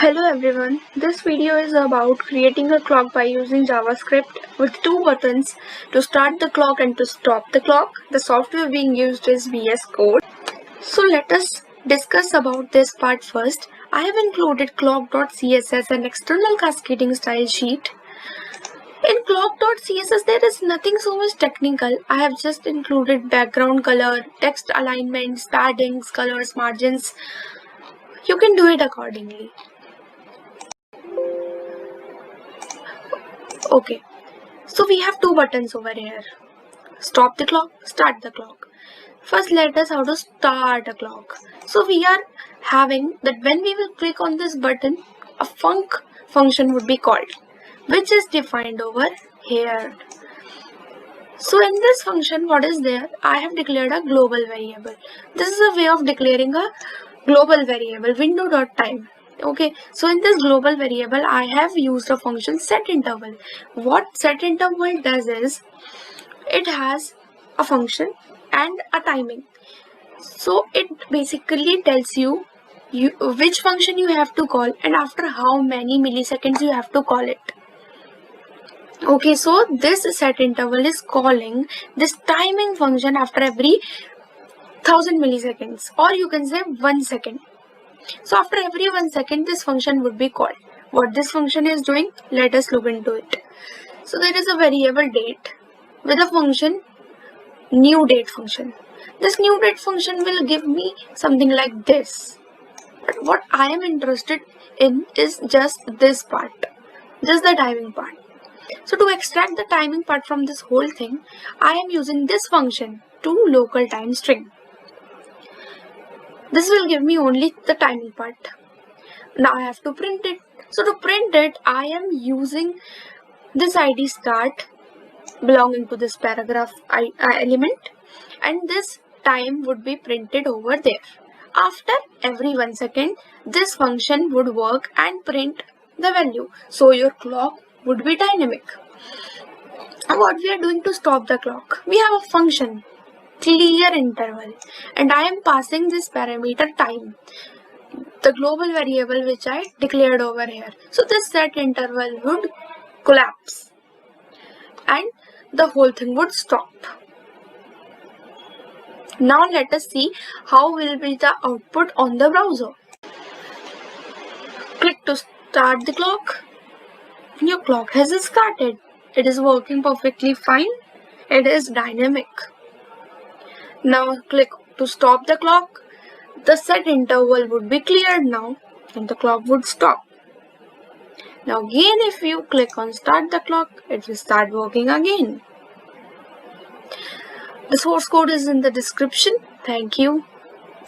Hello everyone, this video is about creating a clock by using JavaScript with two buttons to start the clock and to stop the clock. The software being used is VS Code. So let us discuss about this part first. I have included clock.css, an external cascading style sheet. In clock.css there is nothing so much technical. I have just included background color, text alignments, paddings, colors, margins. You can do it accordingly. Okay, so we have two buttons over here. Stop the clock, start the clock. First let us how to start a clock. So we are having that when we will click on this button, a function would be called, which is defined over here. So in this function, what is there? I have declared a global variable. This is a way of declaring a global variable, window.time. Okay, so in this global variable, I have used a function setInterval. What setInterval does is, it has a function and a timing. So it basically tells you which function you have to call and after how many milliseconds you have to call it. Okay, so this setInterval is calling this timing function after every 1000 milliseconds, or you can say 1 second. So after every 1 second, this function would be called. What this function is doing, let us look into it. So there is a variable date with a function new date function. This new date function will give me something like this. But what I am interested in is just this part, just the timing part. So to extract the timing part from this whole thing, I am using this function to local time string. This will give me only the timing part. Now I have to print it. So to print it, I am using this ID start belonging to this paragraph element, and this time would be printed over there. After every 1 second, this function would work and print the value. So your clock would be dynamic. And what we are doing to stop the clock? We have a function clear interval, and I am passing this parameter time, the global variable which I declared over here. So this set interval would collapse and the whole thing would stop. Now let us see how will be the output on the browser. Click to start the clock. Your clock has started. It is working perfectly fine. It is dynamic. Now click to stop the clock. The set interval would be cleared now and the clock would stop. Now again, if you click on start the clock, it will start working again. The source code is in the description. Thank you.